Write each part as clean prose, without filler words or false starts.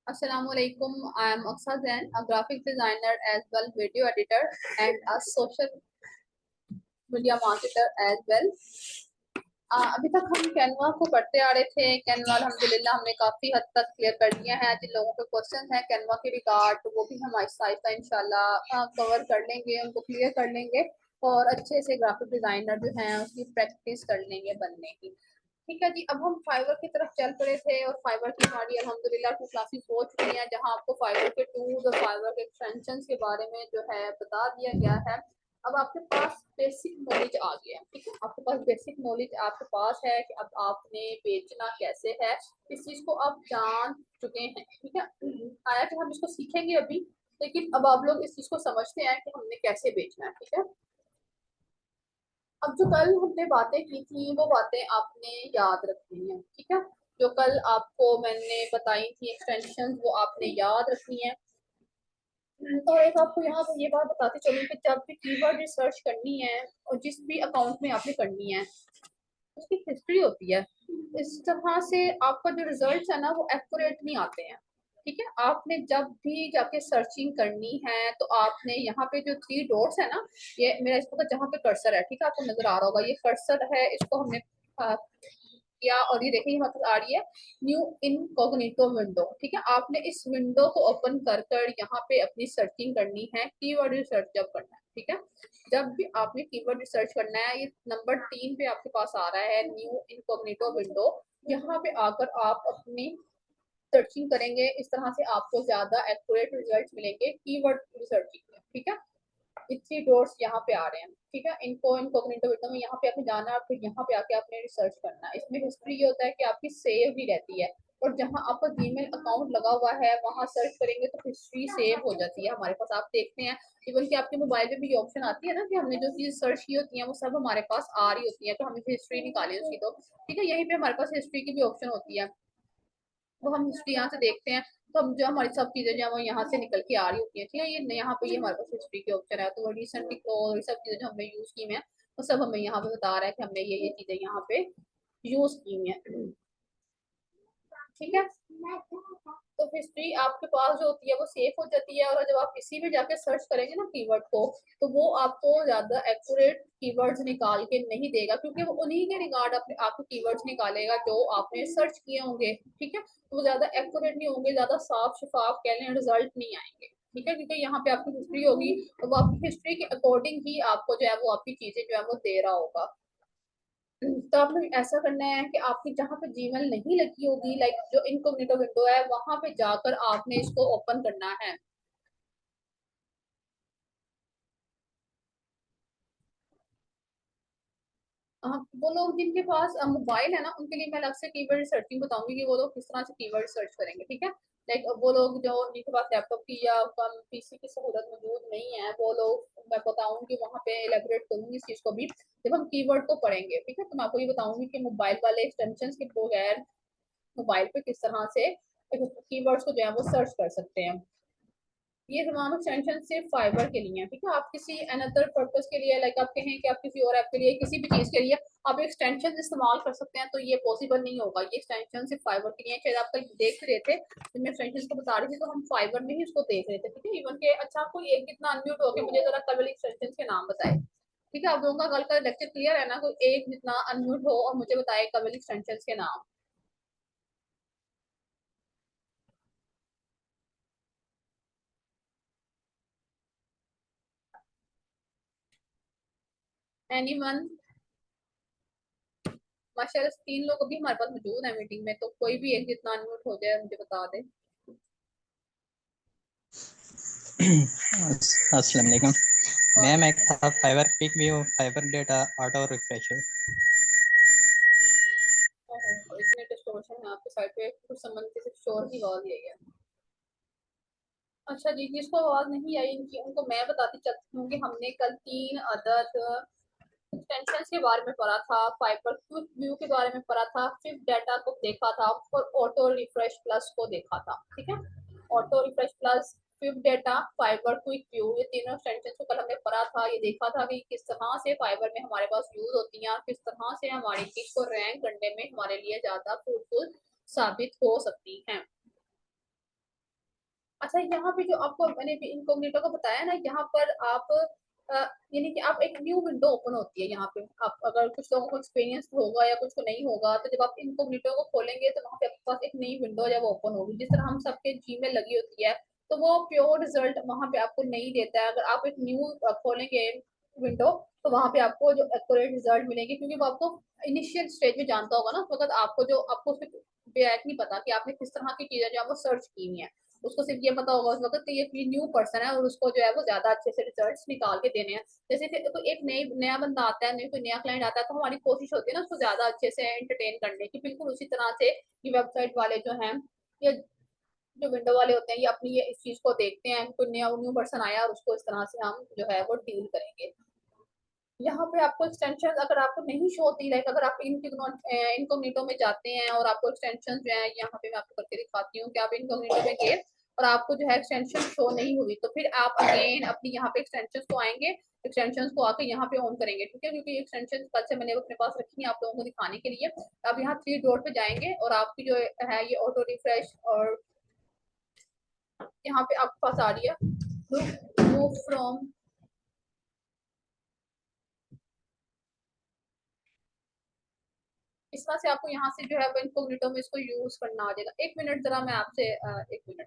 Assalamualaikum. I am Aksa Zain, a graphic designer as well video editor and a social media marketer as well. अभी तक हम Canva को पढ़ते आ रहे थे। कैनवा अल्हम्दुलिल्लाह हमने काफ़ी हद तक क्लियर कर लिया है। जिन लोगों के क्वेश्चन हैं कैनवा के रिगार्ड तो वो भी हम आहिस्ता आहिस्ता इंशाल्लाह कवर कर लेंगे, उनको क्लियर कर लेंगे और अच्छे से ग्राफिक डिज़ाइनर जो हैं उसकी प्रैक्टिस कर लेंगे बनने की। ठीक है जी, अब हम फाइवर की तरफ चल पड़े थे और फाइवर की हमारी अल्हम्दुलिल्लाह 2 क्लासेस हो चुकी हैं, जहां आपको फाइवर के टूल्स और फाइवर के एक्सटेंशंस के बारे में जो है बता दिया गया है। अब आपके पास बेसिक नॉलेज आ गया है। ठीक है, आपके पास बेसिक नॉलेज आपके पास है कि अब आपने बेचना कैसे है, इस चीज को आप जान चुके हैं। ठीक है, आया कि हम इसको सीखेंगे अभी, लेकिन अब आप लोग इस चीज को समझते हैं कि हमने कैसे बेचना है। ठीक है, अब जो कल हमने बातें की थी वो बातें आपने याद रखनी है। ठीक है, जो कल आपको मैंने बताई थी एक्सटेंशन वो आपने याद रखनी है। और एक आपको यहाँ पर ये बात बताती चलूँ कि जब भी कीवर्ड रिसर्च करनी है और जिस भी अकाउंट में आपने करनी है उसकी हिस्ट्री होती है। इस तरह से आपका जो रिजल्ट है ना वो एक्यूरेट नहीं आते हैं। ठीक है, आपने जब भी जाके सर्चिंग करनी है तो आपने यहाँ पे जो 3 डॉट्स है ना, ये मेरा इसको जहाँ पे कर्सर है, ठीक है, आपको नजर आ रहा होगा ये कर्सर है, इसको हमने किया और ये देखिए यहाँ पर आ रही है न्यू इनकॉग्निटो विंडो। ठीक है, आपने इस विंडो को ओपन कर कर यहाँ पे अपनी सर्चिंग करनी है, कीवर्ड रिसर्च जब करना है। ठीक है, जब भी आपने कीवर्ड रिसर्च करना है, ये नंबर 3 पे आपके पास आ रहा है न्यू इनकॉग्निटो विंडो। यहाँ पे आकर आप अपनी सर्चिंग करेंगे, इस तरह से आपको ज्यादा एक्यूरेट रिजल्ट मिलेंगे कीवर्ड रिसर्चिंग में। ठीक है, इतनी डॉट्स यहाँ पे आ रहे हैं। ठीक है, इनको इनकॉग्निटो विंडो में यहाँ पे आपने जाना है और फिर यहाँ पे आके आपने रिसर्च करना है। इसमें हिस्ट्री ये होता है कि आपकी सेव भी रहती है और जहाँ आपका जीमेल अकाउंट लगा हुआ है वहां सर्च करेंगे तो हिस्ट्री सेव हो जाती है हमारे पास। आप देखते हैं इवन कि आपके मोबाइल पे भी ये ऑप्शन आती है ना कि हमने जो चीज सर्च की होती है वो सब हमारे पास आ रही होती है, तो हमें हिस्ट्री निकाली उसकी। तो ठीक है, यहीं पे हमारे पास हिस्ट्री की भी ऑप्शन होती है, वो हम हिस्ट्री यहाँ से देखते हैं तो हम जो हमारी सब चीजें जो है वो यहाँ से निकल के आ रही होती है। ठीक है, ये यहाँ पे ये हमारे पास हिस्ट्री के ऑप्शन है, तो वो रिसेंटली और सब चीजें जो हमने यूज की हैं वो सब हमें यहाँ पे बता रहा है कि हमने ये चीजें यहाँ पे यूज की हैं। ठीक है, तो हिस्ट्री आपके पास जो होती है वो सेफ हो जाती है और जब आप किसी भी जाके सर्च करेंगे ना कीवर्ड को तो वो आपको ज्यादा एक्यूरेट कीवर्ड्स निकाल के नहीं देगा, क्योंकि वो उन्हीं के रिगार्ड अपने आपको कीवर्ड्स निकालेगा जो आपने सर्च किए होंगे। ठीक है, तो वो ज्यादा एक्यूरेट नहीं होंगे, ज्यादा साफ शफाफ कह लें रिजल्ट नहीं आएंगे। ठीक है, क्योंकि यहाँ पे आपकी हिस्ट्री होगी तो वो आपकी हिस्ट्री के अकॉर्डिंग ही आपको जो है वो आपकी चीजें जो है वो दे रहा होगा। तो आपने ऐसा करना है कि आपकी जहाँ पे जीमेल नहीं लगी होगी, लाइक जो इनकॉग्निटो विंडो है वहां पे जाकर आपने इसको ओपन करना है। वो लोग जिनके पास मोबाइल है ना उनके लिए मैं अलग से कीवर्ड रिसर्चिंग बताऊंगी कि वो लोग किस तरह से कीवर्ड सर्च करेंगे। ठीक है, लाइक वो लोग जो जिनके पास लैपटॉप की या कम पीसी की सहूलत मौजूद नहीं है वो लोग मैं बताऊंगी वहां पे एलेबोरेट करूंगी इस चीज को भी जब हम कीवर्ड को पढ़ेंगे। ठीक है, तो मैं आपको ये बताऊंगी कि मोबाइल वाले एक्सटेंशन के बगैर मोबाइल पे किस तरह से कीवर्ड्स को जो है वो सर्च कर सकते हैं। ये तमाम एक्सटेंशन सिर्फ फाइबर के लिए हैं। ठीक है, आप किसी अनदर पर्पस के लिए लाइक आप कहें कि आप किसी और ऐप के लिए किसी भी चीज के लिए आप एक्सटेंशन इस्तेमाल कर सकते हैं तो ये पॉसिबल नहीं होगा। ये एक्सटेंशन सिर्फ फाइबर के लिए। शायद आप कल देख रहे थे जब मैं एक्सटेंशन को बता रही थी तो हम फाइबर में ही उसको देख रहे थे। ठीक है, इवन के अच्छा आपको एक कितना अनम्यूट हो गया मुझे जरा कल एक्सटेंशन के नाम बताए। ठीक है, आप लोगों का कल का लेक्चर क्लियर है ना, कोई एक जितना अनम्यूट हो और मुझे बताए कल एक्सटेंशन के नाम। एनीवन? माशाल्लाह 3 लोग अभी हमारे पास मौजूद है मीटिंग में, तो कोई भी एक जितना अनम्यूट हो जाए मुझे बता दे। अस्सलाम वालेकुम मैम। एक था fibre pick view, fibre data, auto refresher. इतने डिस्टॉर्शन है आपके साइड पे, कुछ समझ के सिर्फ शोर की आवाज यही है। अच्छा जी, जिसको आवाज नहीं आई इनकी उनको मैं बताती चलती हूँ कि हमने कल 3 अदद एक्सटेंशन के बारे में पढ़ा था, फाइबर क्विक व्यू के बारे में पढ़ा था, फिर डाटा को देखा था और ऑटो रिफ्रेश प्लस को देखा था। ठीक है, ऑटो रिफ्रेश प्लस, फिर डेटा, फाइबर क्विक व्यू, ये तीनों एक्सटेंशन को कल हमने पढ़ा था। ये देखा था कि किस तरह से फाइबर में हमारे पास यूज होती हैं, किस तरह से हमारी पिच को रैंक करने में हमारे लिए ज्यादा फ्रूटफुल साबित हो सकती हैं। अच्छा, यहाँ पे जो आपको मैंने भी इनकॉग्निटो का बताया ना, यहाँ पर आप यानी कि आप एक न्यू विंडो ओपन होती है यहाँ पे। आप अगर कुछ लोगों को एक्सपीरियंस होगा या कुछ को नहीं होगा, तो जब आप इनकॉग्निटो को खोलेंगे तो वहाँ पे आपके पास एक नई विंडो जब ओपन होगी, जिस तरह हम सबके जीमेल लगी होती है, तो वो प्योर रिजल्ट वहाँ पे आपको नहीं देता है। अगर आप एक न्यू खोलेंगे विंडो, तो वहाँ पे आपको जो एक्यूरेट रिजल्ट मिलेंगे, क्योंकि वो आपको इनिशियल स्टेज में जानता होगा ना, उस वक्त आपको उसके बैक नहीं पता कि आपने किस तरह की चीजें जो है वो सर्च की हुई है। उसको सिर्फ ये पता होगा उस वक्त कि ये न्यू पर्सन है और उसको जो है वो ज्यादा अच्छे से रिजल्ट्स निकाल के देने हैं। जैसे कि तो एक नया बंदा आता है, कोई नया क्लाइंट आता है, तो हमारी कोशिश होती है ना उसको ज्यादा अच्छे से एंटरटेन करने की, बिल्कुल उसी तरह से कि वेबसाइट वाले जो हैं या जो विंडो वाले होते हैं, ये अपनी ये इस चीज को देखते हैं, कोई नया न्यू पर्सन आया और उसको इस तरह से हम जो है वो डील करेंगे। यहाँ पे आपको एक्सटेंशन अगर आपको नहीं शो होती, लाइक अगर आप इनकोग्निटो में जाते हैं और आपको एक्सटेंशन जो है, यहाँ पे मैं आपको करके दिखाती हूँ कि आप इनकोग्निटो में गए और आपको जो है एक्सटेंशन शो नहीं हुई, तो फिर आप अगेन अपनी यहाँ पे एक्सटेंशन को आएंगे, एक्सटेंशन को आके यहाँ पे ऑन करेंगे, ठीक है, क्योंकि एक्सटेंशन कल से मैंने अपने पास रखी है आप लोगों को दिखाने के लिए। आप यहाँ थ्री डॉट पे जाएंगे और आपकी जो है ये ऑटो रिफ्रेश, और यहाँ पे आपके पास आ रही है मूव फ्रॉम, इस तरह से आपको यहाँ से जो है वो इनकोग्निटो में इसको यूज करना आ जाएगा। एक मिनट जरा मैं आपसे एक मिनट।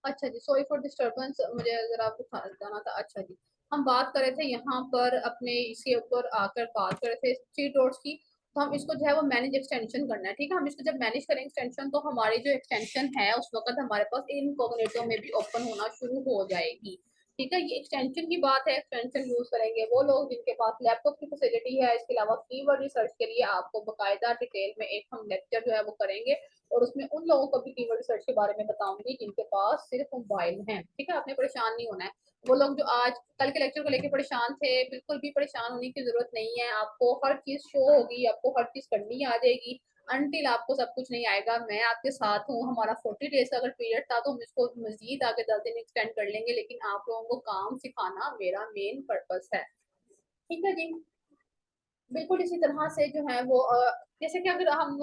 अच्छा जी, सॉरी फॉर डिस्टरबेंस, मुझे जरा आपको बताना था। अच्छा जी, हम बात कर रहे थे यहाँ पर अपने इसके ऊपर आकर बात कर रहे थे थ्री डॉट्स की। तो हम इसको जो है वो मैनेज एक्सटेंशन करना है, ठीक है। हम इसको जब मैनेज करेंगे एक्सटेंशन, तो हमारी जो एक्सटेंशन है उस वक्त हमारे पास इनकॉग्निटो में भी ओपन होना शुरू हो जाएगी, ठीक है। ये एक्सटेंशन की बात है, एक्सटेंशन यूज करेंगे वो लोग जिनके पास लैपटॉप की फैसिलिटी है। इसके अलावा कीवर्ड रिसर्च के लिए आपको बकायदा डिटेल में एक हम लेक्चर जो है वो करेंगे, और उसमें उन लोगों को भी कीवर्ड रिसर्च के बारे में बताऊंगी जिनके पास सिर्फ मोबाइल है, ठीक है। आपने परेशान नहीं होना है। वो लोग जो आज कल के लेक्चर को लेकर परेशान थे, बिल्कुल भी परेशान होने की जरूरत नहीं है। आपको हर चीज शो होगी, आपको हर चीज करनी आ जाएगी। अनटिल आपको सब कुछ नहीं आएगा, मैं आपके साथ हूँ। हमारा 40 डेज का अगर पीरियड था तो हम इसको मजीद आगे 10 दिन एक्सटेंड कर लेंगे, लेकिन आप लोगों को काम सिखाना मेरा मेन पर्पस है, ठीक है जी। बिल्कुल इसी तरह से जो है वो जैसे कि अगर हम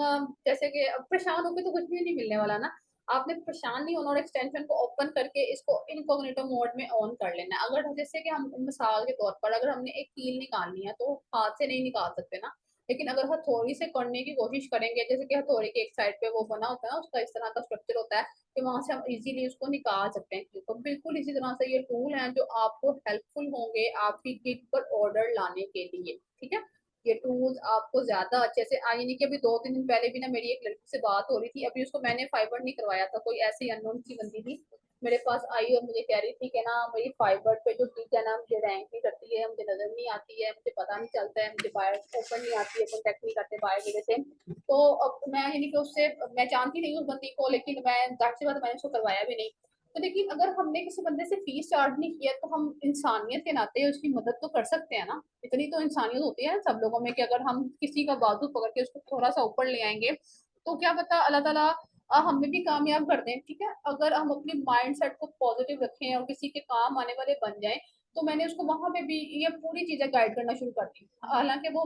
जैसे कि परेशान होकर तो कुछ भी नहीं मिलने वाला ना। आपने परेशान नहीं होना और एक्सटेंशन को ओपन करके इसको इनकॉग्निटो मोड में ऑन कर लेना है। अगर जैसे कि हम मिसाल के तौर पर अगर हमने एक कील निकालनी है तो हाथ से नहीं निकाल सकते ना, लेकिन अगर हथौड़ी से करने की कोशिश करेंगे, जैसे कि हथौड़ी के एक साइड पे वो बना होता है ना, उसका इस तरह का स्ट्रक्चर होता है कि वहां से हम इजीली उसको निकाल सकते हैं। तो बिल्कुल इसी तरह से ये टूल है जो आपको हेल्पफुल होंगे आपकी गिग पर ऑर्डर लाने के लिए, ठीक है। ये टूल्स आपको ज्यादा अच्छे से यानी कि अभी 2-3 दिन पहले भी ना मेरी एक लड़की से बात हो रही थी, अभी उसको मैंने फाइबर नहीं करवाया था, कोई ऐसी अननोन सी बंदी थी मेरे पास आई और मुझे कह रही थी कि ना मेरी फाइबर पे जो चीज है ना मुझे रैंक नहीं करती है, मुझे नजर नहीं आती है, मुझे पता नहीं चलता है, मुझे बायर ओपन नहीं आती है, कॉन्टेक्ट नहीं करते बायर मेरे से। तो अब मैं यानी कि उससे मैं जानती नहीं उस बंदी को, लेकिन मैं जाहिर सी बात मैंने उसको करवाया भी नहीं। तो लेकिन अगर हमने किसी बंदे से फीस चार्ज नहीं किया तो हम इंसानियत के नाते उसकी मदद तो कर सकते हैं ना। इतनी तो इंसानियत होती है सब लोगों में कि अगर हम किसी का बाजू पकड़ के उसको थोड़ा सा ऊपर ले आएंगे, तो क्या पता अल्लाह ताला हमें भी कामयाब कर दें, ठीक है। अगर हम अपने माइंड सेट को पॉजिटिव रखें और किसी के काम आने वाले बन जाएं, तो मैंने उसको वहां पे भी ये पूरी चीजें गाइड करना शुरू कर दी। हालांकि वो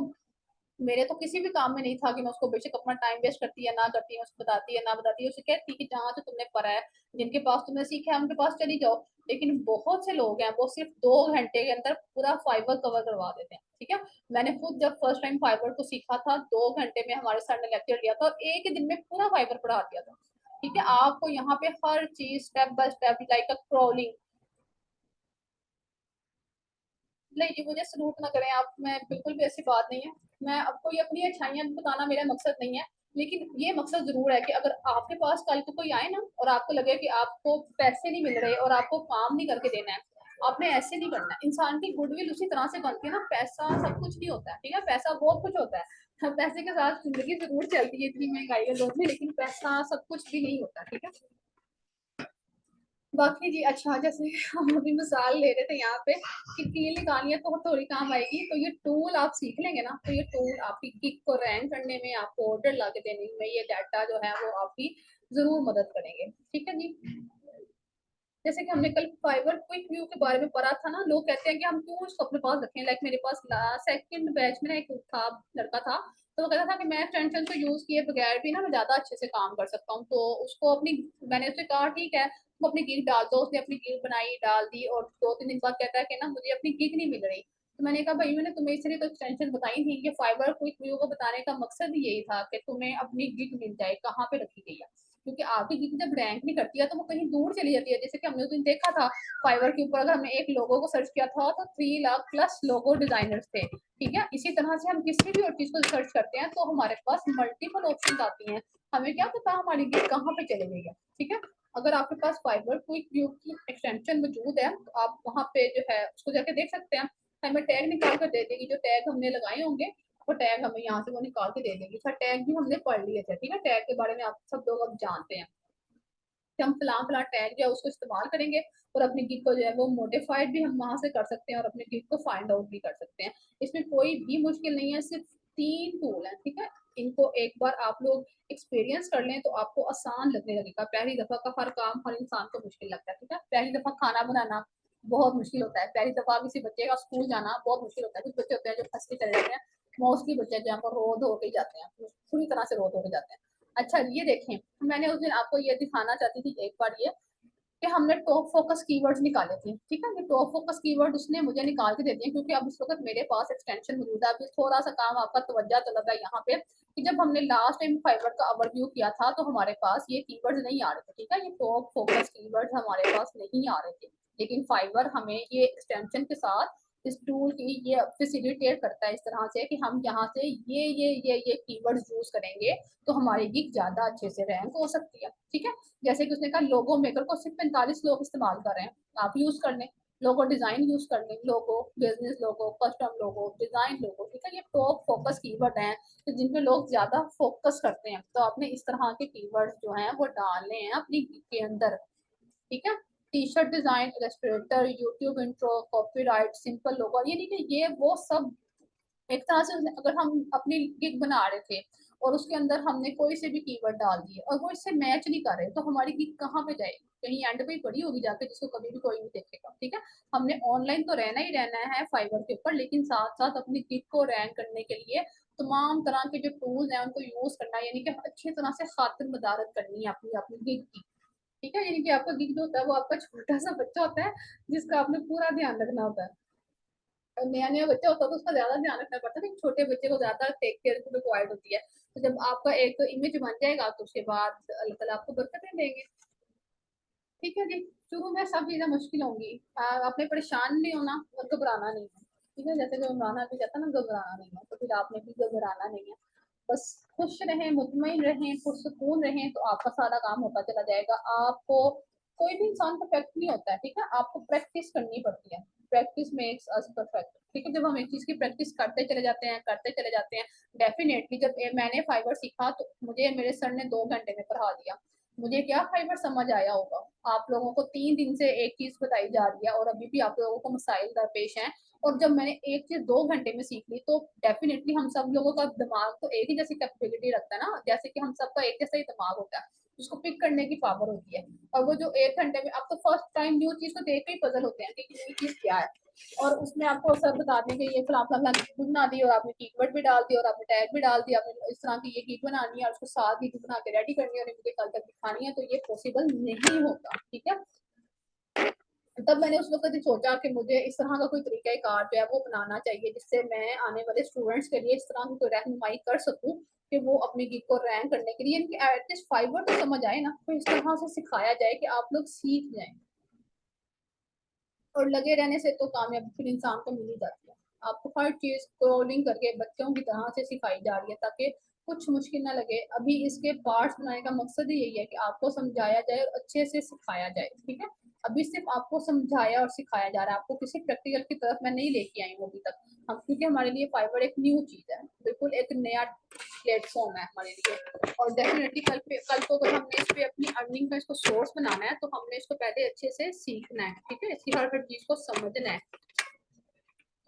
मेरे तो किसी भी काम में नहीं था कि मैं उसको बेशक अपना टाइम वेस्ट करती है ना करती है, उसको बताती है ना बताती है, उसे कहती कि जहाँ से तुमने पढ़ा है, जिनके पास तुमने सीखा है उनके पास चली जाओ। लेकिन बहुत से लोग हैं वो सिर्फ 2 घंटे के अंदर पूरा फाइबर कवर करवा देते हैं, ठीक है। मैंने खुद जब फर्स्ट टाइम फाइबर को सीखा था 2 घंटे में हमारे सर ने लेक्चर लिया था और एक ही दिन में पूरा फाइबर पढ़ा दिया था, ठीक है। आपको यहाँ पे हर चीज step by step like a crawling, नहीं जी मुझे सलूट ना करें आप, मैं बिल्कुल भी ऐसी बात नहीं है। मैं आपको ये अपनी अच्छाइयां बताना मेरा मकसद नहीं है, लेकिन ये मकसद जरूर है कि अगर आपके पास कल को कोई आए ना और आपको लगे कि आपको पैसे नहीं मिल रहे और आपको काम नहीं करके देना है, आपने ऐसे नहीं करना है। इंसान की गुडविल उसी तरह से बनती है ना, पैसा सब कुछ नहीं होता है, ठीक है। पैसा बहुत कुछ होता है, पैसे के साथ जिंदगी जरूर चलती है इतनी महंगाई के दौर में, लेकिन पैसा सब कुछ भी नहीं होता, ठीक है। बाकी जी अच्छा, जैसे हम अभी मिसाल ले रहे थे यहाँ पे कि कील निकालनी है तो थोड़ी काम आएगी, तो ये टूल आप सीख लेंगे ना, तो ये टूल आपकी किक को रैंक करने में, आपको ऑर्डर ला के देने में, ये डाटा जो है वो आपकी जरूर मदद करेंगे। ठीक है जी। जैसे कि हमने कल फाइबर क्विक व्यू के बारे में पढ़ा था ना, लोग कहते हैं कि हम क्यों उसको अपने पास रखें। लाइक मेरे पास सेकंड बैच में ना एक था, लड़का था, तो वो कहता था कि मैं एक्सटेंशन को यूज किए बगैर भी ना मैं ज्यादा अच्छे से काम कर सकता हूँ। तो उसको अपनी, मैंने उससे कहा ठीक है तुम अपनी गिग डाल दो। उसने अपनी गिग बनाई, डाल दी, और 2-3 दिन बाद कहता है कि ना मुझे अपनी गिग नहीं मिल रही। तो मैंने कहा भाई मैंने तुम्हें इसलिए तो एक्सटेंशन बताई थी, कि फाइबर क्विक व्यू को बताने का मकसद ही यही था कि तुम्हें अपनी गिग मिल जाए कहाँ पे रखी गई है। क्योंकि आपकी गिग जब रैंक नहीं करती है तो वो कहीं दूर चली जाती है। जैसे कि हमने उस दिन देखा था फाइवर के ऊपर, अगर हमने एक लोगो को सर्च किया था तो 3 लाख प्लस लोगो डिजाइनर्स थे। ठीक है, इसी तरह से हम किसी भी और चीज को सर्च करते हैं तो हमारे पास मल्टीपल ऑप्शन आती हैं, हमें क्या पता हमारी गिग कहाँ पे चली गई है। ठीक है, अगर आपके पास फाइबर क्विक व्यू की एक्सटेंशन मौजूद है तो आप वहाँ पे जो है उसको जाके देख सकते हैं। हमें टैग निकाल कर दे देगी, जो टैग हमने लगाए होंगे वो टैग हमें यहाँ से वो निकाल के दे देगी। सर टैग भी हमने पढ़ लिए थे, ठीक है, टैग के बारे में आप सब लोग अब जानते हैं कि हम फलां फलां टैग जो है उसको इस्तेमाल करेंगे और अपनी गिग को जो है वो मॉडिफाइड भी हम वहां से कर सकते हैं और अपनी गिग को फाइंड आउट भी कर सकते हैं। इसमें कोई भी मुश्किल नहीं है, सिर्फ 3 टूल है। ठीक है, इनको एक बार आप लोग एक्सपीरियंस कर लें तो आपको आसान लगने लगेगा। पहली दफा का हर काम हर इंसान को मुश्किल लगता है। ठीक है, पहली दफा खाना बनाना बहुत मुश्किल होता है, पहली दफा किसी बच्चे का स्कूल जाना बहुत मुश्किल होता है। कुछ बच्चे होते हैं जो फंस के चले जाते हैं, मोस्टली बच्चे जो है रो धो के जाते हैं, पूरी तरह से रो धो के जाते हैं। अच्छा ये देखें, मैंने उस दिन आपको ये दिखाना चाहती थी एक बार ये कि हमने टॉप फोकस कीवर्ड्स निकाले थे। ठीक है, ये टॉप फोकस कीवर्ड उसने मुझे निकाल के दे दिए, क्योंकि अब इस वक्त मेरे पास एक्सटेंशन मौजूद है। अभी थोड़ा सा काम आपका तवज्जो तलब है यहाँ पे कि जब हमने लास्ट टाइम फाइबर का ओवरव्यू किया था तो हमारे पास ये कीवर्ड्स नहीं आ रहे थे। ठीक है, ये टॉप फोकस कीवर्ड्स हमारे पास नहीं आ रहे थे, लेकिन फाइबर हमें ये एक्सटेंशन के साथ इस टूल की ये फैसिलिटेट करता है इस तरह से कि हम यहाँ से ये कीवर्ड्स यूज करेंगे तो हमारी गिग ज्यादा अच्छे से रैंक हो सकती है। ठीक है, जैसे कि उसने कहा लोगो मेकर को सिर्फ 45 लोग इस्तेमाल कर रहे हैं, आप यूज कर लें। लोगो डिजाइन यूज कर लें, लोगो, बिजनेस लोगो, कस्टम लोगो, डिजाइन लोगो। ठीक है, ये टॉप फोकस कीवर्ड हैं तो जिन पे लोग ज्यादा फोकस करते हैं, तो आपने इस तरह के कीवर्ड जो हैं वो डालने हैं अपनी गिग के अंदर। ठीक है, T shirt design, illustrator, YouTube intro, copyright, simple logo, ये नहीं कि ये वो सब एक तरह से अगर हम अपनी गिग बना रहे थे और उसके अंदर हमने कोई से भी कीवर्ड डाल दिए और वो इससे मैच नहीं कर रहे तो हमारी गिग कहाँ पे जाएगी, कहीं एंड पे ही पड़ी होगी जाके, जिसको कभी भी कोई नहीं देखेगा। ठीक है, हमने ऑनलाइन तो रहना ही रहना है फाइबर के ऊपर, लेकिन साथ साथ अपनी गिग को रैंक करने के लिए तमाम तरह के जो टूल्स हैं उनको यूज करना है, यानी कि अच्छी तरह से खातिर मदारत करनी है अपनी अपनी गिग की। ठीक है, यानी कि आपका गिग जो होता है वो आपका छोटा सा बच्चा होता है जिसका आपने पूरा ध्यान रखना होता है। नया नया बच्चा होता है तो उसका ज्यादा ध्यान रखना पड़ता है, लेकिन छोटे बच्चे को ज्यादा टेक केयर रिक्वायर्ड होती है। तो जब आपका एक इमेज बन जाएगा तो उसके बाद अल्लाह ताला आपको बरकतें देंगे। ठीक है जी, शुरू में सब चीजें मुश्किल होंगी, आपने परेशान नहीं होना और घबराना नहीं है। ठीक है, जैसे जो इमरान भी कहता है ना घबराना नहीं है, तो फिर आपने भी घबराना नहीं है। बस खुश रहें, मुतमईन रहें, पुरसुकून रहें तो आपका सारा काम होता चला जाएगा। आपको कोई भी इंसान परफेक्ट नहीं होता है। ठीक है, आपको प्रैक्टिस करनी पड़ती है, प्रैक्टिस मेक्स अस परफेक्ट। ठीक है, जब हम एक चीज की प्रैक्टिस करते चले जाते हैं करते चले जाते हैं, डेफिनेटली जब मैंने फाइबर सीखा तो मुझे मेरे सर ने 2 घंटे में पढ़ा दिया। मुझे क्या फाइबर समझ आया होगा, आप लोगों को 3 दिन से एक चीज बताई जा रही है और अभी भी आप लोगों को मसाइल दरपेश हैं। और जब मैंने एक चीज 2 घंटे में सीख ली तो डेफिनेटली हम सब लोगों का दिमाग तो एक ही जैसी कैपेबिलिटी रखता है ना, जैसे कि हम सबका एक जैसा ही दिमाग होता है, उसको पिक करने की पावर होती है। और वो जो 1 घंटे में आप तो फर्स्ट टाइम न्यू चीज को देख के ही पजल होते हैं कि ये चीज क्या है, और उसमें आपको सर बता देंगे ये फला फला गिग बना दी और आपने कीवर्ड भी डाल दिया और आपने टैग भी डाल दिया, आपने इस तरह की ये गिग बनानी है और उसको 7 गिग बना के रेडी करनी है और मुझे कल तक दिखानी है, तो ये पॉसिबल नहीं होता। ठीक है, तब मैंने उस वक्त ही सोचा कि मुझे इस तरह का कोई तरीका कार जो है वो बनाना चाहिए जिससे मैं आने वाले स्टूडेंट्स के लिए इस तरह की कोई रहनुमाई कर सकूं कि वो अपनी गिग को रैंक करने के लिए इनकी एटलीस्ट फाइबर तो समझ आए ना, तो इस तरह से सिखाया जाए कि आप लोग सीख जाएं। और लगे रहने से तो कामयाबी फिर इंसान को मिल ही जाती है। आपको हर चीज स्क्रॉलिंग करके बच्चों की तरह से सिखाई जा रही है ताकि कुछ मुश्किल ना लगे। अभी इसके पार्ट्स बनाने का मकसद ही यही है कि आपको समझाया जाए और अच्छे से सिखाया जाए। ठीक है, अभी सिर्फ आपको समझाया और सिखाया जा रहा है, आपको किसी प्रैक्टिकल की तरफ मैं नहीं लेके आई हूँ अभी तक। हम क्योंकि हमारे लिए फाइवर एक न्यू चीज है, बिल्कुल एक नया प्लेटफॉर्म है हमारे लिए। और डेफिनेटली कल को अगर हमने इस पे अपनी अर्निंग का इसको सोर्स बनाना है तो हमने इसको पहले अच्छे से सीखना है, ठीक है, इसकी हर हर चीज को समझना है।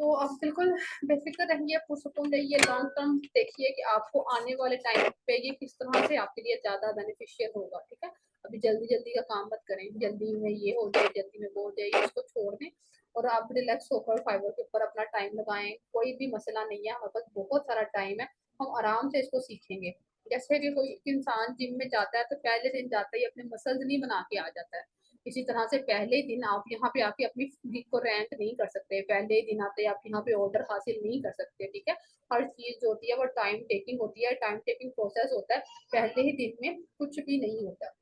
तो आप बिल्कुल बेफिक्र रहिए, पुरसुकून रहिए, लॉन्ग टर्म देखिए कि आपको आने वाले टाइम पे ये किस तरह से आपके लिए ज़्यादा बेनिफिशियल होगा, ठीक है। अभी जल्दी जल्दी का काम मत करें, जल्दी में ये हो जाए, जल्दी में वो हो जाए, इसको छोड़ दें और आप रिलैक्स होकर फाइबर के ऊपर अपना टाइम लगाएं। कोई भी मसला नहीं है, हमारे पास बहुत सारा टाइम है, हम आराम से इसको सीखेंगे। जैसे कि कोई इंसान जिम में जाता है तो पहले दिन जाते ही अपने मसल्स नहीं बना के आ जाता है, इसी तरह से पहले दिन आप यहाँ पे आके अपनी वीक को रैंक नहीं कर सकते, पहले दिन आते आप यहाँ पे ऑर्डर हासिल नहीं कर सकते, ठीक है। हर चीज जो होती है वो टाइम टेकिंग होती है, टाइम टेकिंग प्रोसेस होता है, पहले ही दिन में कुछ भी नहीं होता,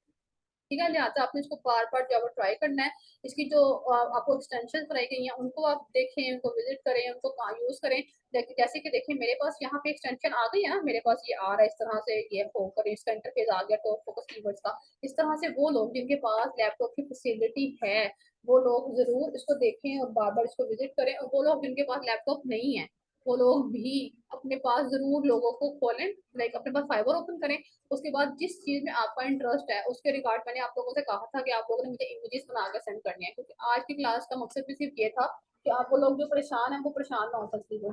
ठीक है। लिहाजा आपने इसको बार बार जो है ट्राई करना है। इसकी जो आपको एक्सटेंशन बनाई गई हैं उनको आप देखें, उनको विजिट करें, उनको यूज करें। जैसे कि देखिए मेरे पास यहाँ पे एक्सटेंशन आ गई है ना, मेरे पास ये आ रहा है इस तरह से, ये होकर इसका इंटरफेस आ गया तो फोकस कीवर्ड्स का। इस तरह से वो लोग जिनके पास लैपटॉप की फैसिलिटी है वो लोग जरूर इसको देखें और बार बार इसको विजिट करें, और वो लोग जिनके पास लैपटॉप नहीं है वो लोग भी अपने पास जरूर लोगों को खोलें, लाइक अपने पास फाइबर ओपन करें। उसके बाद जिस चीज में आपका इंटरेस्ट है उसके रिगार्ड मैंने आप लोगों से कहा था कि आप लोगों ने मुझे इमेजेस बना कर सेंड करनी है, क्योंकि आज की क्लास का मकसद भी सिर्फ ये था कि आप वो लोग जो परेशान हैं वो परेशान ना हो सकती हो,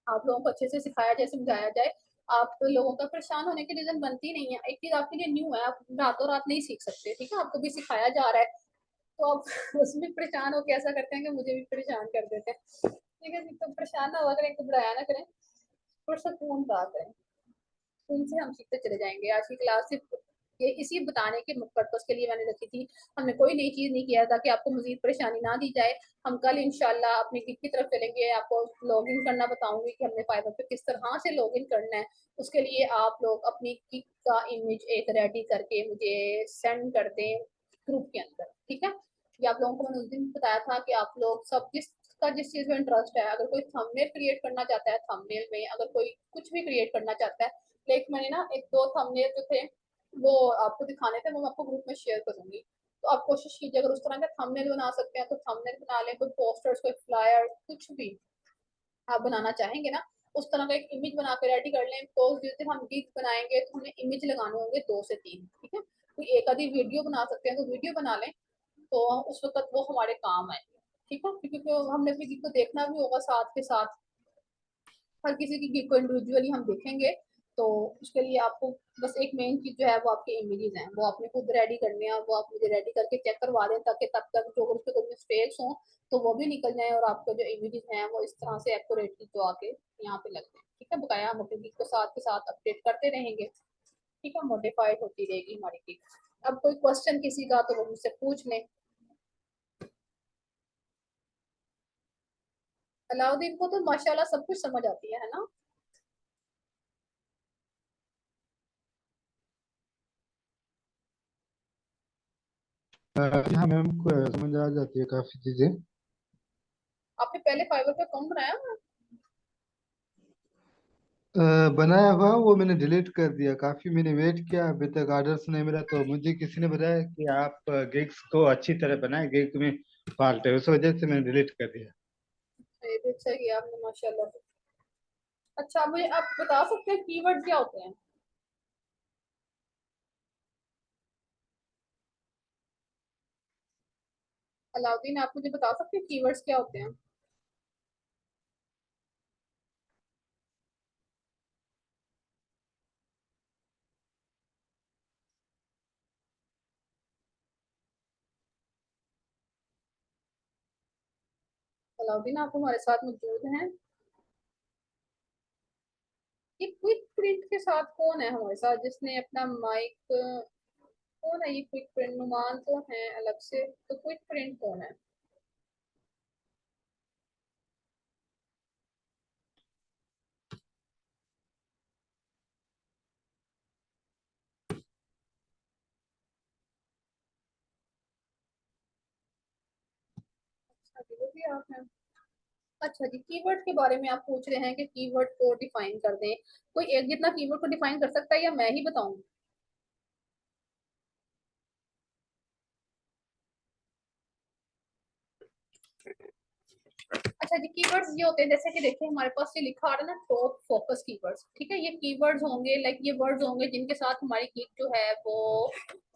आप लोगों को अच्छे से सिखाया जाए, समझाया जाए। आप लोगों का परेशान होने की रीजन बनती नहीं है, एक चीज आपके लिए न्यू है, आप रातों रात नहीं सीख सकते, ठीक है, आपको भी सिखाया जा रहा है तो आप उसमें परेशान होकर ऐसा करते हैं कि मुझे भी परेशान कर देते हैं, ठीक है जी। तो परेशान ना हुआ करें, घबराया ना करें, थोड़ा सुकून पा करें, उनसे हम सीखते चले जाएंगे। आज की क्लास सिर्फ ये इसी बताने के पर्पज के लिए मैंने रखी थी, हमने कोई नई चीज नहीं किया ताकि आपको मजीद परेशानी ना दी जाए। हम कल इंशाल्लाह अपनी गिग की तरफ चलेंगे, आपको लॉग इन करना बताऊंगी कि हमने फाइबर पे किस तरह से लॉग इन करना है। उसके लिए आप लोग अपनी गिग का इमेज एक रेडी करके मुझे सेंड कर दें ग्रुप के अंदर, ठीक है। ये आप लोगों को मैंने उस दिन बताया था कि आप लोग सब जिस चीज में इंटरेस्ट है, अगर कोई थंबनेल क्रिएट करना चाहता है थंबनेल में, अगर कोई कुछ भी क्रिएट करना चाहता है, लाइक मैंने ना एक दो थंबनेल जो थे वो आपको दिखाने थे, वो मैं आपको ग्रुप में शेयर करूंगी। तो आप कोशिश कीजिए अगर उस तरह का थंबनेल बना सकते हैं तो थंबनेल बना लें, कोई पोस्टर्स, कोई फ्लायर, कुछ भी आप बनाना चाहेंगे ना उस तरह का एक इमेज बना के रेडी कर लें। तो जिस दिन हम गीत बनाएंगे तो हमें इमेज लगाने होंगे 2 से 3, ठीक है। कोई एक आधी वीडियो बना सकते हैं तो वीडियो बना लें, तो उस वक्त वो हमारे काम आएंगे, ठीक है, क्योंकि हमने अपनी गीत को देखना भी होगा साथ के साथ, हर किसी की गिग को इंडिविजुअली हम देखेंगे। तो उसके लिए आपको बस एक मेन चीज जो है वो आपके इमेजेस हैं, वो आपने खुद रेडी करने हैं, वो आप मुझे रेडी करके चेक करवा दें ताकि तब तक जो अगर उसके कोई मिस्टेक्स हों तो वो भी निकल जाए और आपके जो इमेजेस हैं वो इस तरह से एक्यूरेटली तो आके यहाँ पे लग जाए, ठीक है। बकाया हम अपनी गिग को साथ के साथ अपडेट करते रहेंगे, ठीक है, मॉडिफाइड होती रहेगी हमारी गिग। अब कोई क्वेश्चन किसी का तो वो मुझसे पूछ लें। अलाउद्दीन को तो माशाल्लाह सब कुछ समझ आती है ना। जी हाँ मैम, समझ आ जाती है काफी चीजें। आपने पहले फाइवर का अकाउंट बनाया हुआ है? बनाया हुआ वो मैंने डिलीट कर दिया, काफी मैंने वेट किया, अभी तक ऑर्डर्स नहीं मिला, तो मुझे किसी ने बताया कि आप गिग्स को अच्छी तरह बनाए, गिग में फॉल्ट है, उस वजह से मैंने डिलीट कर दिया। ये भी अच्छा किया आपने माशाल्लाह। अच्छा मुझे आप बता सकते हैं कीवर्ड क्या होते हैं? अलाउद्दीन आप मुझे बता सकते हैं कीवर्ड्स क्या होते हैं? अलाउद्दीन आप हमारे साथ मौजूद हैं? ये क्विक प्रिंट के साथ कौन है हमारे साथ जिसने अपना माइक, कौन है ये क्विक प्रिंट? नुमान तो है अलग से, तो क्विक प्रिंट कौन है? अच्छा जी, वो भी आप हैं। अच्छा जी, कीवर्ड के बारे में आप पूछ रहे हैं कि कीवर्ड को डिफाइन कर दें, कोई एक जितना कीवर्ड को डिफाइन कर सकता है या मैं ही बताऊं? अच्छा जी, कीवर्ड्स ये होते हैं, जैसे कि देखिए हमारे पास ये लिखा आ रहा है ना, टॉप फोकस कीवर्ड्स, ठीक है। ये कीवर्ड्स होंगे, लाइक ये वर्ड्स होंगे जिनके साथ हमारी गिग जो है वो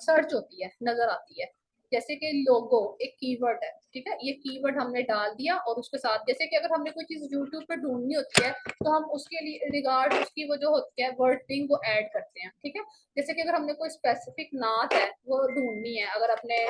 सर्च होती है, नजर आती है। जैसे कि लोगो एक कीवर्ड है, ठीक है। ये कीवर्ड हमने डाल दिया और उसके साथ, जैसे कि अगर हमने कोई चीज यूट्यूब पे ढूंढनी होती है तो हम उसके लिए रिगार्ड उसकी वो जो होती है वर्डिंग वो ऐड करते हैं, ठीक है। जैसे कि अगर हमने कोई स्पेसिफिक नात है वो ढूंढनी है अगर अपने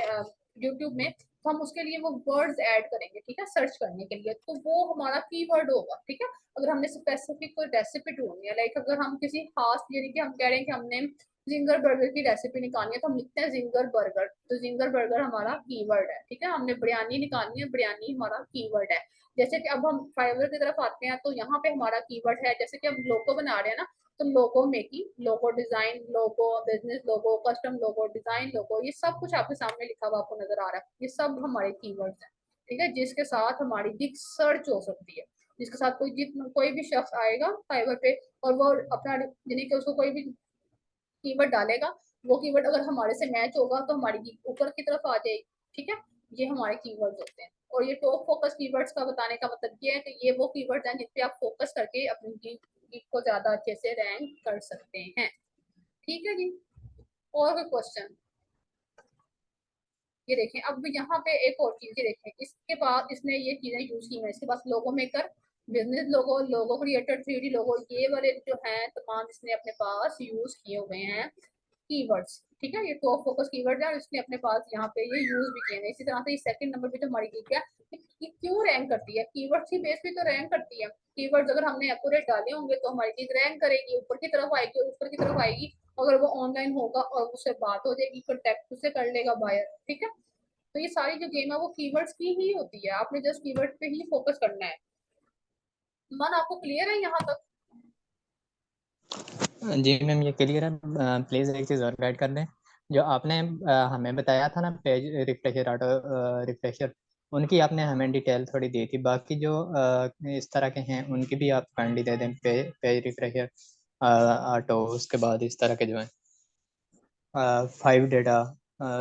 यूट्यूब में, तो हम उसके लिए वो वर्ड्स ऐड करेंगे, ठीक है, सर्च करने के लिए, तो वो हमारा कीवर्ड होगा, ठीक है। अगर हमने स्पेसिफिक कोई रेसिपी ढूंढनी है, लाइक अगर हम किसी खास, यानी कि हम कह रहे हैं कि हमने जिंगर बर्गर की रेसिपी निकालनी है तो हम लिखते हैं जिंगर बर्गर, तो जिंगर बर्गर हमारा कीवर्ड है, ठीक है। हमने बिरयानी निकालनी है, बिरयानी हमारा कीवर्ड है। जैसे कि अब हम फाइवर की तरफ आते हैं तो यहाँ पे हमारा कीवर्ड है, जैसे कि हम लोगो बना रहे हैं ना, तो लोगो मेकिंग, लोगो डिजाइन, लोगो बिजनेस लोगो, कस्टम लोगो, डिजाइन लोगो, ये सब कुछ आपके सामने लिखा हुआ आपको नजर आ रहा है, ये सब हमारे कीवर्ड्स हैं, ठीक है, जिसके साथ हमारी गिग सर्च हो सकती है, जिसके साथ कोई भी शख्स आएगा फाइवर पे और वो अपना, यानी कि उसको कोई भी कीवर्ड डालेगा, वो कीवर्ड अगर हमारे से मैच होगा तो हमारी गिग ऊपर की तरफ आ जाएगी, ठीक है। ये हमारे कीवर्ड्स होते हैं। और ये टॉप फोकस कीवर्ड्स का बताने का मतलब ये है कि ये वो कीवर्ड्स हैं जिन पे आप फोकस करके अपनी गिग को ज्यादा अच्छे से रैंक कर सकते हैं, ठीक है जी। और कोई क्वेश्चन? ये देखें, अब यहाँ पे एक और चीज, ये देखें, इसके बाद इसने ये चीजें यूज की हैं, इसके पास लोगो मेकर, बिजनेस लोगो, लोगो क्रिएटर, 3D लोगो, ये वाले जो हैं तमाम इसने अपने पास यूज किए हुए हैं कीवर्ड्स, ठीक है। ये टॉप फोकस कीवर्ड है और इसने अपने पास यहाँ पे ये यूज भी किए हैं। इसी तरह से ये सेकंड नंबर पे जो हमारी गिग है, ये क्यों रैंक करती है? कीवर्ड्स की बेस पे तो रैंक करती है। कीवर्ड्स अगर हमने एक्यूरेट डाले होंगे तो हमारी गिग रैंक करेगी, ऊपर की तरफ आएगी, ऊपर की तरफ आएगी। अगर वो ऑनलाइन होगा और उससे बात हो जाएगी, कॉन्टेक्ट उससे कर लेगा बायर, ठीक है। तो ये सारी जो गेम है वो कीवर्ड्स की ही होती है, आपने जस्ट कीवर्ड पे ही फोकस करना है। मन आपको क्लियर है यहाँ तक? जी मैम ये क्लियर है। प्लीज एक चीज़ और गाइड कर दें, जो आपने हमें बताया था ना पेज रिफ्रेशर, ऑटो रिफ्रेशर, उनकी आपने हमें डिटेल थोड़ी दी थी, बाकी जो इस तरह के हैं उनकी भी आप काइंडली दे दें, पेज रिफ्रेशर, ऑटो, उसके बाद इस तरह के जो हैं 5 डेटा,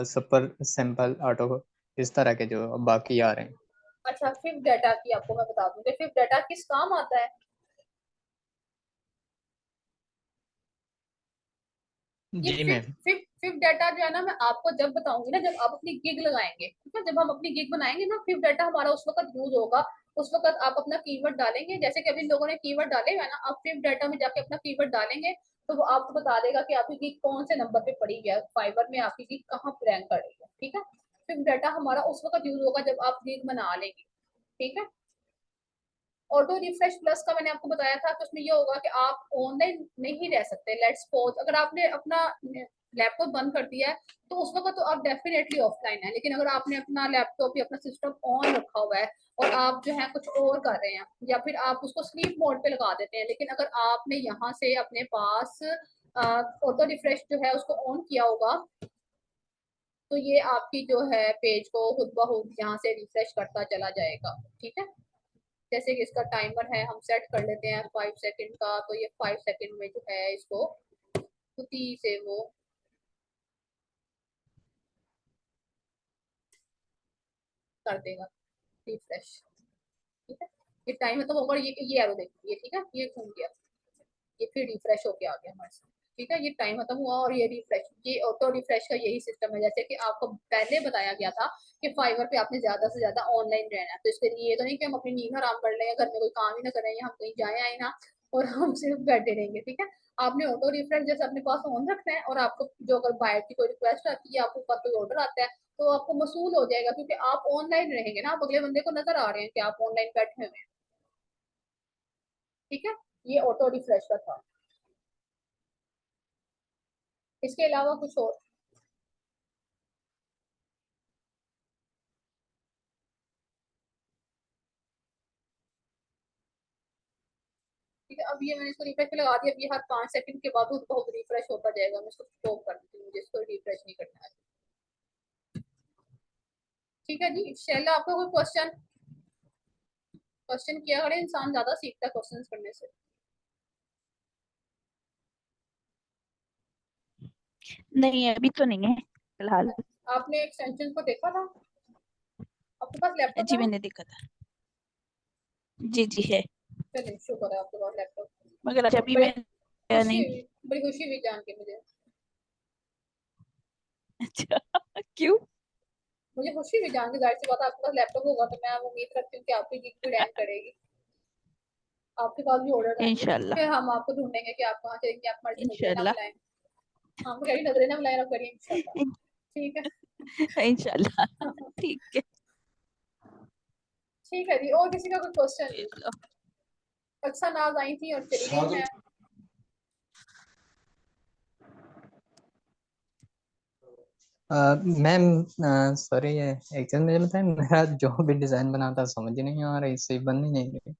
सुपर सैंपल ऑटो, इस तरह के जो बाकी आ रहे हैं। अच्छा, फिफ्थ डाटा की आपको मैं बता दूंगी, फिफ्थ डाटा किस काम आता है। ये जी fifth ma'am. Fifth fifth data जो है ना, मैं आपको जब बताऊंगी ना, जब आप अपनी गिग लगाएंगे, ठीक है, जब हम अपनी गिग बनाएंगे ना, फिफ्थ डाटा हमारा उस वक्त यूज होगा। उस वक्त आप अपना कीवर्ड डालेंगे, जैसे कि अभी लोगों ने कीवर्ड डाले हुए हैं ना, आप फिफ्थ डाटा में जाके अपना कीवर्ड डालेंगे तो वो आपको बता देगा कि आपकी गिग कौन से नंबर पे पड़ी है, फाइवर में आपकी गिग कहाँ पे रैंक कर रही है, ठीक है। फिफ्थ डाटा हमारा उस वक्त यूज होगा जब आप गिग बना लेंगे, ठीक है। ऑटो रिफ्रेश प्लस का मैंने आपको बताया था कि उसमें ये होगा कि आप ऑनलाइन नहीं रह सकते। लेट्स सपोज अगर आपने अपना लैपटॉप बंद कर दिया है तो उस वक्त तो आप डेफिनेटली ऑफलाइन है, लेकिन अगर आपने अपना लैपटॉप या अपना सिस्टम ऑन रखा हुआ है और आप जो है कुछ और कर रहे हैं या फिर आप उसको स्लीप मोड पे लगा देते हैं, लेकिन अगर आपने यहाँ से अपने पास ऑटो रिफ्रेश जो है उसको ऑन किया होगा तो ये आपकी जो है पेज को खुद ब खुद यहाँ से रिफ्रेश करता चला जाएगा, ठीक है। जैसे कि इसका टाइमर है, हम सेट कर लेते हैं 5 सेकंड का, तो ये 5 सेकंड में जो है इसको खुद ही से वो कर देगा रिफ्रेश, ठीक है। ये टाइम मतलब होगा, ये एरो देखिए, ठीक है, ये घूम गया, ये फिर रिफ्रेश होके आ गया हमारे साथ, ठीक है। ये टाइम खत्म हुआ और ये रिफ्रेश, ये ऑटो रिफ्रेश का यही सिस्टम है। जैसे कि आपको पहले बताया गया था कि फाइवर पे आपने ज्यादा से ज्यादा ऑनलाइन रहना है, तो इसके लिए ये तो नहीं कि हम अपनी नींद आराम कर लें, घर में कोई काम ही ना करें या हम कहीं जाए आए ना और हम सिर्फ बैठे रहेंगे, ठीक है। आपने ऑटो रिफ्रेश जैसे अपने पास ऑन रखना है और आपको जो अगर बाहर की कोई रिक्वेस्ट आती है, आपको ऊपर कोई ऑर्डर आता है तो आपको मसूल हो जाएगा, क्योंकि आप ऑनलाइन रहेंगे ना, आप अगले बंदे को नजर आ रहे हैं कि आप ऑनलाइन बैठे हुए हैं, ठीक है। ये ऑटो रिफ्रेश का था। इसके अलावा कुछ और? ठीक है, अब ये मैंने इसको रिफ्रेश पे लगा दिया, अब ये हर 5 सेकंड के बाद बहुत रिफ्रेश होता जाएगा। मैं इसको स्टॉप कर देती हूँ, मुझे इसको रिफ्रेश नहीं करना है, ठीक है जी। शैला, आपका कोई क्वेश्चन? क्वेश्चन किया करें, इंसान ज्यादा सीखता है क्वेश्चन करने से। नहीं अभी तो नहीं है फिलहाल। आपने एक्सटेंशन को देखा था? आपके पास लैपटॉप जी है? मैंने देखा था। जी जी है, चलिए शुक्र है आपके पास लैपटॉप। मगर अभी बड़ी मैं गया खुशी नहीं। हुई, बड़ी खुशी हुई जान के मुझे। अच्छा क्यों? मुझे खुशी हुई जान के, जाहिर सी बात है आपके पास लैपटॉप होगा तो मैं उम्मीद रखती हूँ कि आपकी गिग भी रैंक करेगी, आपके पास भी ऑर्डर आएंगे, इंशाल्लाह फिर हम आपको ढूंढेंगे कि आप कहाँ जाएंगे, आप हमारी नजरें ना इंशाल्लाह मिलाएं। हम कहीं नजरें ना मिलाएं, आप करिए इंशाल्लाह। ठीक इंशाल्लाह है। ठीक है, ठीक है जी, और किसी का कोई क्वेश्चन? भेज लो। अक्सर नाज आई थी और चली गई हैं। मैम सॉरी, ये एक चीज मुझे बताएं, मेरा जो भी डिजाइन बना था समझ ही नहीं आ रही, सही बन ही नहीं रही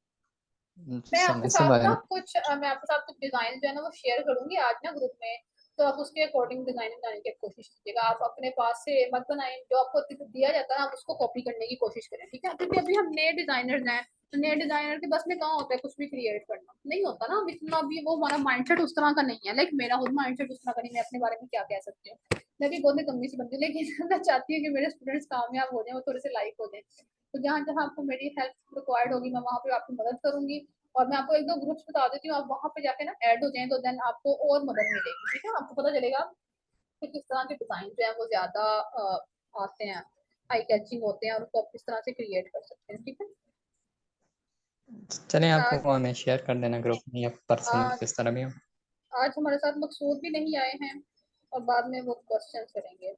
मैं आपके समय से साथ ना बाहर। मैं आपके साथ कुछ डिजाइन जो है ना वो शेयर करूंगी आज ना ग्रुप में, तो आप उसके अकॉर्डिंग डिजाइन बनाने की कोशिश कीजिएगा। आप अपने पास से मत बनाएं, जो आपको दिया जाता है ना आप उसको कॉपी करने की कोशिश करें, ठीक है? क्योंकि अभी हम नए डिजाइनर्स हैं, तो नए डिजाइनर के बस में कहाँ होता है कुछ भी क्रिएट करना, नहीं होता ना। अब इतना भी वो हमारा माइंडसेट उस तरह का नहीं है, लाइक मेरा खुद माइंडसेट उस तरह का नहीं। मैं अपने बारे में क्या कह सकती हूँ, मैं भी बहुत कमी सी बनती हूँ, लेकिन मैं चाहती हूँ कि मेरे स्टूडेंट्स कामयाब हो जाए, वो थोड़े से लाइक हो जाए। तो जहाँ जहाँ आपको मेरी हेल्प रिक्वायर्ड होगी मैं वहाँ पे आपकी मदद करूंगी। और मैं आपको एक दो ग्रुप्स बता देती हूँ, आप वहाँ पे जाके ना ऐड हो जाएं, तो देन आपको और मदद मिलेगी, ठीक है? आपको पता चलेगा कि किस तरह के डिजाइन जो है वो ज्यादा आते हैं, आई कैचिंग होते हैं, और उसको आप किस तरह से क्रिएट कर सकते हैं, ठीक है? चलिए आप आज वो हमें शेयर कर देना ग्रुप में या पर्सनल आज किस तरह भी हो। आज हमारे साथ मकसूद भी नहीं आए हैं, और बाद में वो क्वेश्चन करेंगे।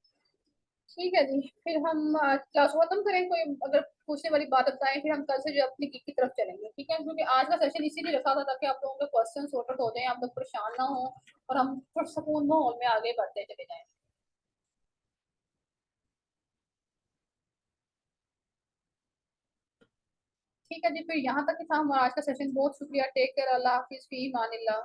ठीक है जी, फिर हम क्लास खत्म करें, कोई अगर पूछने वाली बात बताएं, फिर हम कल से जो है अपनी गिग की तरफ चलेंगे, ठीक है? क्योंकि आज का सेशन इसीलिए रखा था ताकि आप लोगों के क्वेश्चन सॉर्ट आउट हो जाए, आप लोग परेशान ना हो, और हम पुरसकून माहौल में आगे बढ़ते चले जाएं। ठीक है जी, फिर यहाँ तक ही था हमारा आज का सेशन। बहुत शुक्रिया, टेक केयर, अल्लाह हाफिज, फी अमानिल्लाह।